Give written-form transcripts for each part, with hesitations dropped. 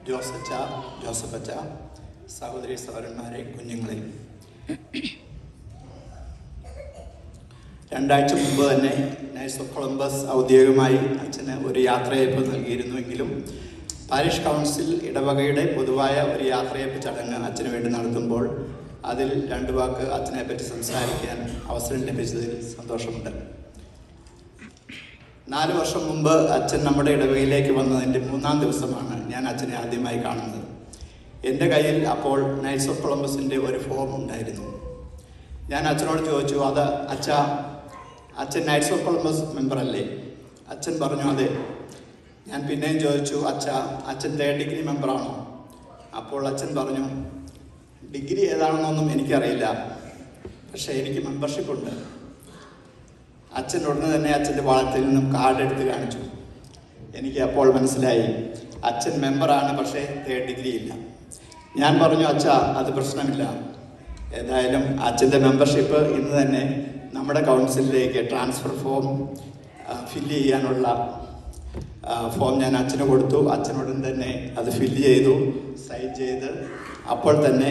ജോസച്ച, ജോസഫച്ച, സഹോദരി സഹോദരന്മാരെ, കുഞ്ഞുങ്ങളെ, 2 ആഴ്ച മുമ്പ് തന്നെ നൈറ്റ്സ് ഓഫ് കൊളംബസ് ഔദ്യോഗികമായി അച്ഛന് ഒരു യാത്രയയപ്പ് നൽകിയിരുന്നുവെങ്കിലും പാരിഷ് കൗൺസിൽ ഇടവകയുടെ പൊതുവായ ഒരു യാത്രയയപ്പ് ചടങ്ങ് അച്ഛന് വേണ്ടി നടത്തുമ്പോൾ അതിൽ 2 വാക്ക് അച്ഛനെ പറ്റി സംസാരിക്കാൻ അവസരം ലഭിച്ചതിൽ സന്തോഷമുണ്ട്. 4 വർഷം മുമ്പ് അച്ഛൻ നമ്മുടെ ഇടവകയിലേക്ക് വന്നതിൻ്റെ 3-ാം ദിവസമാണ് ഞാൻ അച്ഛനെ ആദ്യമായി കാണുന്നത്. എൻ്റെ കയ്യിൽ അപ്പോൾ നൈറ്റ്സ് ഓഫ് കൊളംബസിൻ്റെ ഒരു ഫോം ഉണ്ടായിരുന്നു. ഞാൻ അച്ഛനോട് ചോദിച്ചു, അത് അച്ഛൻ നൈറ്റ്സ് ഓഫ് കൊളംബസ് മെമ്പറല്ലേ? അച്ഛൻ പറഞ്ഞു അതെ. ഞാൻ പിന്നെയും ചോദിച്ചു, അച്ഛൻ 3rd ഡിഗ്രി മെമ്പറാണോ? അപ്പോൾ അച്ഛൻ പറഞ്ഞു, ഡിഗ്രി ഏതാണെന്നൊന്നും എനിക്കറിയില്ല, പക്ഷേ എനിക്ക് മെമ്പർഷിപ്പ് ഉണ്ട്. അച്ഛൻ ഉടനെ തന്നെ അച്ഛൻ്റെ വാളത്തിൽ നിന്നും കാർഡ് എടുത്ത് കാണിച്ചു. എനിക്ക് അപ്പോൾ മനസ്സിലായി, അച്ഛൻ മെമ്പറാണ്, പക്ഷേ 3rd ഡിഗ്രി ഇല്ല. ഞാൻ പറഞ്ഞു, അത് പ്രശ്നമില്ല, ഏതായാലും അച്ഛൻ്റെ മെമ്പർഷിപ്പ് ഇന്ന് തന്നെ നമ്മുടെ കൗൺസിലിലേക്ക് ട്രാൻസ്ഫർ ഫോം ഫില്ല് ചെയ്യാനുള്ള ഫോം ഞാൻ അച്ഛന് കൊടുത്തു. അച്ഛനോടും തന്നെ അത് ഫില്ല് ചെയ്തു, സൈൻ ചെയ്ത് അപ്പോൾ തന്നെ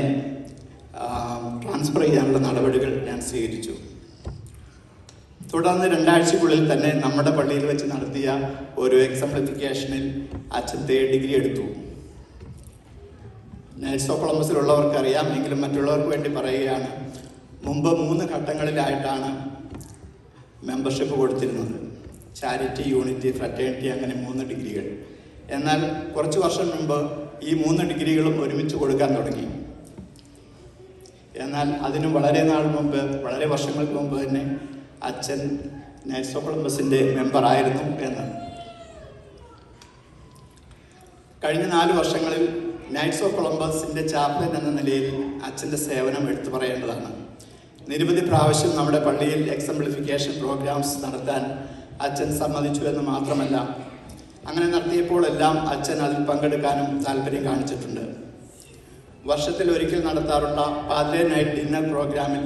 ട്രാൻസ്ഫർ ചെയ്യാനുള്ള നടപടികൾ ഞാൻ സ്വീകരിച്ചു. തുടർന്ന് 2 ആഴ്ചയ്ക്കുള്ളിൽ തന്നെ നമ്മുടെ പള്ളിയിൽ വെച്ച് നടത്തിയ ഒരു എക്സാംപ്ലിഫിക്കേഷനിൽ അച്ഛൻ 3rd ഡിഗ്രി എടുത്തു. നൈറ്റ്സ് ഓഫ് കൊളംബസിലുള്ളവർക്ക് അറിയാം, എങ്കിലും മറ്റുള്ളവർക്ക് വേണ്ടി പറയുകയാണ്. മുമ്പ് 3 ഘട്ടങ്ങളിലായിട്ടാണ് മെമ്പർഷിപ്പ് കൊടുത്തിരുന്നത്. ചാരിറ്റി, യൂണിറ്റി, ഫ്രറ്റേണിറ്റി, അങ്ങനെ 3 ഡിഗ്രികൾ. എന്നാൽ കുറച്ച് വർഷം മുമ്പ് ഈ 3 ഡിഗ്രികളും ഒരുമിച്ച് കൊടുക്കാൻ തുടങ്ങി. എന്നാൽ അതിന് വളരെ നാൾ മുമ്പ്, വളരെ വർഷങ്ങൾക്ക് മുമ്പ് തന്നെ അച്ഛൻ നൈറ്റ്സ് ഓഫ് കൊളംബസിൻ്റെ മെമ്പറായിരുന്നു എന്ന്. കഴിഞ്ഞ 4 വർഷങ്ങളിൽ നൈറ്റ്സ് ഓഫ് കൊളംബസിൻ്റെ ചാപ്ലൻ എന്ന നിലയിൽ അച്ഛൻ്റെ സേവനം എടുത്തു പറയേണ്ടതാണ്. നിരവധി പ്രാവശ്യം നമ്മുടെ പള്ളിയിൽ എക്സാംപ്ലിഫിക്കേഷൻ പ്രോഗ്രാംസ് നടത്താൻ അച്ഛൻ സമ്മതിച്ചു എന്ന് മാത്രമല്ല, അങ്ങനെ നടത്തിയപ്പോഴെല്ലാം അച്ഛൻ അതിൽ പങ്കെടുക്കാനും താല്പര്യം കാണിച്ചിട്ടുണ്ട്. വർഷത്തിൽ ഒരിക്കൽ നടത്താറുള്ള പാദ്രേ നൈറ്റ് ഡിന്നർ പ്രോഗ്രാമിൽ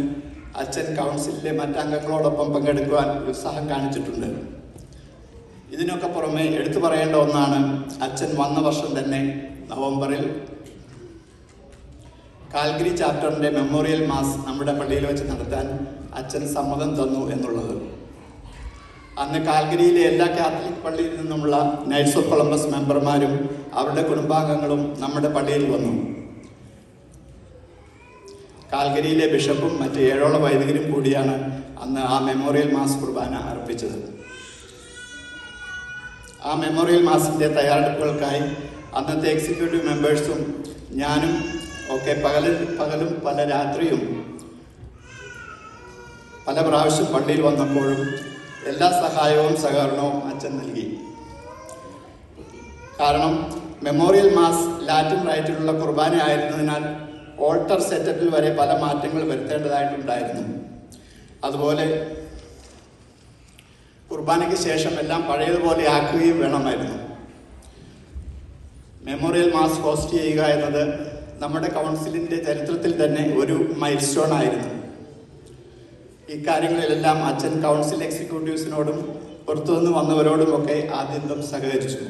അച്ഛൻ കൗൺസിലിലെ മറ്റംഗങ്ങളോടൊപ്പം പങ്കെടുക്കുവാൻ ഉത്സാഹം കാണിച്ചിട്ടുണ്ട്. ഇതിനൊക്കെ പുറമെ എടുത്തു പറയേണ്ട ഒന്നാണ്, അച്ഛൻ വന്ന വർഷം തന്നെ നവംബറിൽ കാൽഗരി ചാപ്റ്ററിൻ്റെ മെമ്മോറിയൽ മാസ് നമ്മുടെ പള്ളിയിൽ വെച്ച് നടത്താൻ അച്ഛൻ സമ്മതം തന്നു എന്നുള്ളത്. അന്ന് കാൽഗരിയിലെ എല്ലാ കാത്തലിക് പള്ളിയിൽ നിന്നുമുള്ള നൈറ്റ്സ് ഓഫ് കൊളംബസ് മെമ്പർമാരും അവരുടെ കുടുംബാംഗങ്ങളും നമ്മുടെ പള്ളിയിൽ വന്നു. കാൽഗരിയിലെ ബിഷപ്പും മറ്റ് 7ഓളം വൈദികരും കൂടിയാണ് അന്ന് ആ മെമ്മോറിയൽ മാസ് കുർബാന അർപ്പിച്ചത്. ആ മെമ്മോറിയൽ മാസിൻ്റെ തയ്യാറെടുപ്പുകൾക്കായി അന്നത്തെ എക്സിക്യൂട്ടീവ് മെമ്പേഴ്സും ഞാനും ഒക്കെ പകലും പല രാത്രിയും പല പ്രാവശ്യം പള്ളിയിൽ വന്നപ്പോഴും എല്ലാ സഹായവും സഹകരണവും അച്ഛൻ നൽകി. കാരണം മെമ്മോറിയൽ മാസ് ലാറ്റിൻ റൈറ്റിലുള്ള കുർബാന ആയിരുന്നതിനാൽ ഓൾട്ടർ സെറ്റപ്പിൽ വരെ പല മാറ്റങ്ങൾ വരുത്തേണ്ടതായിട്ടുണ്ടായിരുന്നു. അതുപോലെ കുർബാനയ്ക്ക് ശേഷം എല്ലാം പഴയതുപോലെ ആക്കുകയും വേണമായിരുന്നു. മെമ്മോറിയൽ മാസ് ഹോസ്റ്റ് ചെയ്യുക എന്നത് നമ്മുടെ കൗൺസിലിൻ്റെ ചരിത്രത്തിൽ തന്നെ ഒരു മൈൽ സ്റ്റോൺ ആയിരുന്നു. ഇക്കാര്യങ്ങളിലെല്ലാം അച്ഛൻ കൗൺസിൽ എക്സിക്യൂട്ടീവ്സിനോടും പുറത്തുനിന്ന് വന്നവരോടുമൊക്കെ ആദ്യം സഹകരിച്ചു.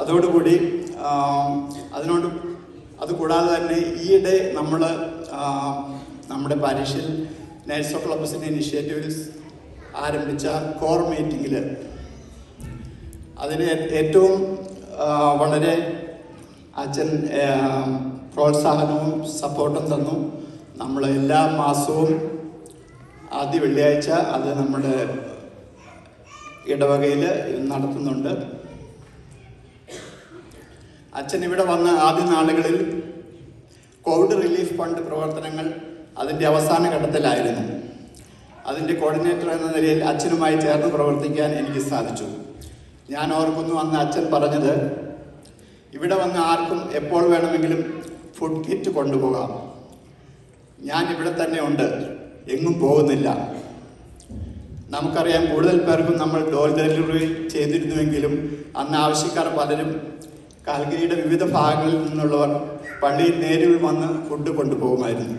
അതോടുകൂടി അതുകൂടാതെ തന്നെ ഈയിടെ നമ്മൾ നമ്മുടെ പാരിഷിൽ നൈറ്റ്സ് ഓഫ് കൊളംബസിൻ്റെ ഇനിഷ്യേറ്റീവ്സ് ആരംഭിച്ച കോർ മീറ്റിങ്ങിൽ അതിന് ഏറ്റവും വളരെ അച്ഛൻ പ്രോത്സാഹനവും സപ്പോർട്ടും തന്നു. നമ്മൾ എല്ലാ മാസവും ആദ്യ വെള്ളിയാഴ്ച അത് നമ്മുടെ ഇടവകയിൽ നടത്തുന്നുണ്ട്. അച്ഛൻ ഇവിടെ വന്ന ആദ്യ നാളുകളിൽ കോവിഡ് റിലീഫ് ഫണ്ട് പ്രവർത്തനങ്ങൾ അതിൻ്റെ അവസാന ഘട്ടത്തിലായിരുന്നു. അതിൻ്റെ കോർഡിനേറ്റർ എന്ന നിലയിൽ അച്ഛനുമായി ചേർന്ന് പ്രവർത്തിക്കാൻ എനിക്ക് സാധിച്ചു. ഞാൻ ഓർക്കുന്നു, അന്ന് അച്ഛൻ പറഞ്ഞത്, ഇവിടെ വന്ന് ആർക്കും എപ്പോൾ വേണമെങ്കിലും ഫുഡ് കിറ്റ് കൊണ്ടുപോകാം, ഞാൻ ഇവിടെ തന്നെ ഉണ്ട്, എങ്ങും പോകുന്നില്ല. നമുക്കറിയാം, കൂടുതൽ പേർക്കും നമ്മൾ ഡോർ ഡെലിവറി ചെയ്തിരുന്നുവെങ്കിലും അന്ന് ആവശ്യക്കാർ പലരും കാൽഗരിയുടെ വിവിധ ഭാഗങ്ങളിൽ നിന്നുള്ളവർ പള്ളിയിൽ നേരിൽ വന്ന് ഫുഡ് കൊണ്ടുപോകുമായിരുന്നു.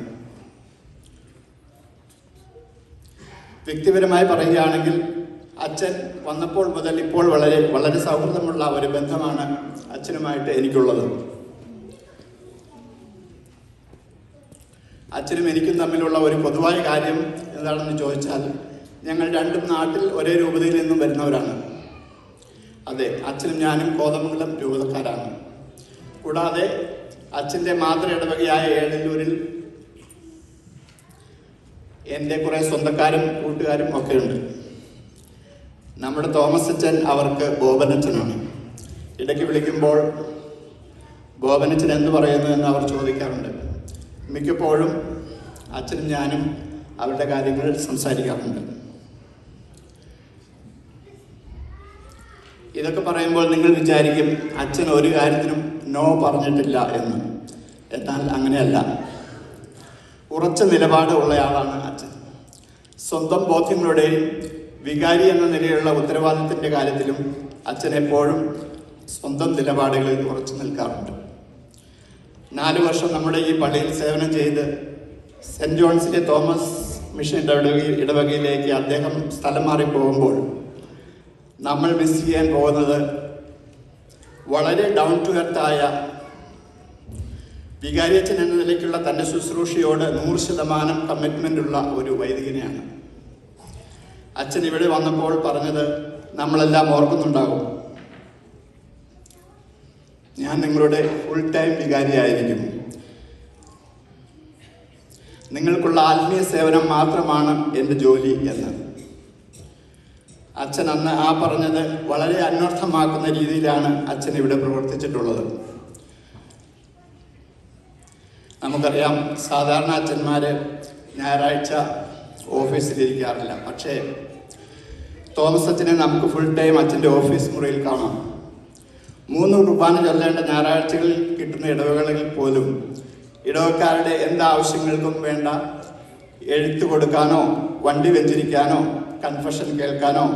വ്യക്തിപരമായി പറയുകയാണെങ്കിൽ അച്ഛൻ വന്നപ്പോൾ മുതൽ ഇപ്പോൾ വളരെ വളരെ സൗഹൃദമുള്ള ഒരു ബന്ധമാണ് അച്ഛനുമായിട്ട് എനിക്കുള്ളത്. അച്ഛനും എനിക്കും തമ്മിലുള്ള ഒരു പൊതുവായ കാര്യം എന്താണെന്ന് ചോദിച്ചാൽ, ഞങ്ങൾ രണ്ടും നാട്ടിൽ ഒരേ രൂപതയിൽ നിന്നും വരുന്നവരാണ്. അതെ, അച്ഛനും ഞാനും കോതമംഗലം രൂപതക്കാരാണ്. കൂടാതെ അച്ഛൻ്റെ മാതൃ ഇടവകയായ ഏഴല്ലൂരിൽ എൻ്റെ കുറേ സ്വന്തക്കാരും കൂട്ടുകാരും ഒക്കെയുണ്ട്. നമ്മുടെ തോമസ് അച്ഛൻ അവർക്ക് ബോബനച്ഛനാണ്. ഇടയ്ക്ക് വിളിക്കുമ്പോൾ ബോബനച്ഛൻ എന്ത് പറയുന്നു എന്ന് അവർ ചോദിക്കാറുണ്ട്. മിക്കപ്പോഴും അച്ഛനും ഞാനും അവരുടെ കാര്യങ്ങൾ സംസാരിക്കാറുണ്ട്. ഇതൊക്കെ പറയുമ്പോൾ നിങ്ങൾ വിചാരിക്കും അച്ഛൻ ഒരു കാര്യത്തിനും നോ പറഞ്ഞിട്ടില്ല എന്ന്. എന്നാൽ അങ്ങനെയല്ല. ഉറച്ച നിലപാട് ഉള്ളയാളാണ് അച്ഛൻ. സ്വന്തം ബോധ്യങ്ങളുടെയും വികാരി എന്ന നിലയിലുള്ള ഉത്തരവാദിത്തത്തിൻ്റെ കാര്യത്തിലും അച്ഛൻ എപ്പോഴും സ്വന്തം നിലപാടുകളിൽ ഉറച്ചു നിൽക്കാറുണ്ട്. 4 വർഷം നമ്മുടെ ഈ പള്ളിയിൽ സേവനം ചെയ്ത് സെൻറ് ജോൺസിലെ തോമസ് മിഷൻ ഇടവകയിലേക്ക് അദ്ദേഹം സ്ഥലം മാറി പോകുമ്പോൾ നമ്മൾ മിസ് ചെയ്യാൻ പോകുന്നത് വളരെ ഡൗൺ ടു എർത്തായ വികാരിയച്ഛൻ എന്ന നിലയ്ക്കുള്ള തൻ്റെ ശുശ്രൂഷയോട് 100% കമ്മിറ്റ്മെൻ്റ് ഉള്ള ഒരു വൈദികനെയാണ്. അച്ഛൻ ഇവിടെ വന്നപ്പോൾ പറഞ്ഞത് നമ്മളെല്ലാം ഓർക്കുന്നുണ്ടാകും, ഞാൻ നിങ്ങളുടെ ഫുൾ ടൈം വികാരിയായിരിക്കും, നിങ്ങൾക്കുള്ള ആത്മീയ സേവനം മാത്രമാണ് എൻ്റെ ജോലി എന്ന്. അച്ഛൻ അന്ന് ആ പറഞ്ഞത് വളരെ അന്വർത്ഥമാക്കുന്ന രീതിയിലാണ് അച്ഛൻ ഇവിടെ പ്രവർത്തിച്ചിട്ടുള്ളത്. നമുക്കറിയാം, സാധാരണ അച്ഛന്മാർ ഞായറാഴ്ച ഓഫീസിലിരിക്കാറില്ല. പക്ഷേ തോമസ് അച്ഛനെ നമുക്ക് ഫുൾ ടൈം അച്ഛൻ്റെ ഓഫീസ് മുറിയിൽ കാണാം. 3 കുർബാന ചൊല്ലേണ്ട ഞായറാഴ്ചകളിൽ കിട്ടുന്ന ഇടവകളിൽ പോലും ഇടവക്കാരുടെ എന്താവശ്യങ്ങൾക്കും വേണ്ട എഴുത്ത് കൊടുക്കാനോ വണ്ടി വെഞ്ചരിക്കാനോ കൺഫഷൻ കേൾക്കാനോ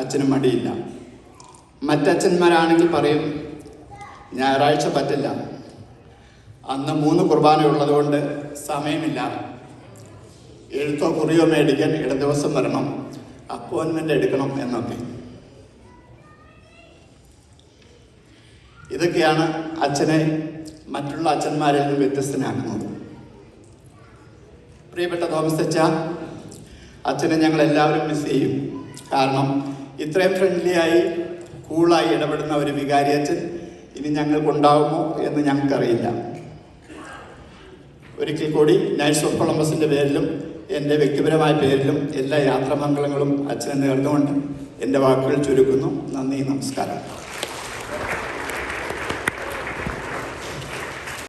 അച്ഛന് മടിയില്ല. മറ്റച്ഛന്മാരാണെങ്കിൽ പറയും ഞായറാഴ്ച പറ്റില്ല, അന്ന് 3 കുർബാന ഉള്ളതുകൊണ്ട് സമയമില്ല, എഴുത്തോ കുറിയോ മേടിക്കാൻ ദിവസം വരണം, അപ്പോയിൻമെൻ്റ് എടുക്കണം എന്നൊക്കെ. ഇതൊക്കെയാണ് അച്ഛനെ മറ്റുള്ള അച്ഛന്മാരിൽ നിന്ന് വ്യത്യസ്തനാക്കുന്നത്. പ്രിയപ്പെട്ട തോമസ് അച്ഛ, അച്ഛനെ ഞങ്ങൾ എല്ലാവരും മിസ് ചെയ്യും. കാരണം ഇത്രയും ഫ്രണ്ട്ലിയായി കൂളായി ഇടപെടുന്ന ഒരു വികാരി അച്ഛൻ ഇനി ഞങ്ങൾക്കുണ്ടാകുമോ എന്ന് ഞങ്ങൾക്കറിയില്ല. ഒരിക്കൽ കൂടി നൈറ്റ്സ് ഓഫ് കൊളംബസിൻ്റെ പേരിലും എൻ്റെ വ്യക്തിപരമായ പേരിലും എല്ലാ യാത്രാമംഗളങ്ങളും അച്ഛനെ നേർന്നുകൊണ്ട് എൻ്റെ വാക്കുകൾ ചുരുക്കുന്നു. നന്ദി, നമസ്കാരം.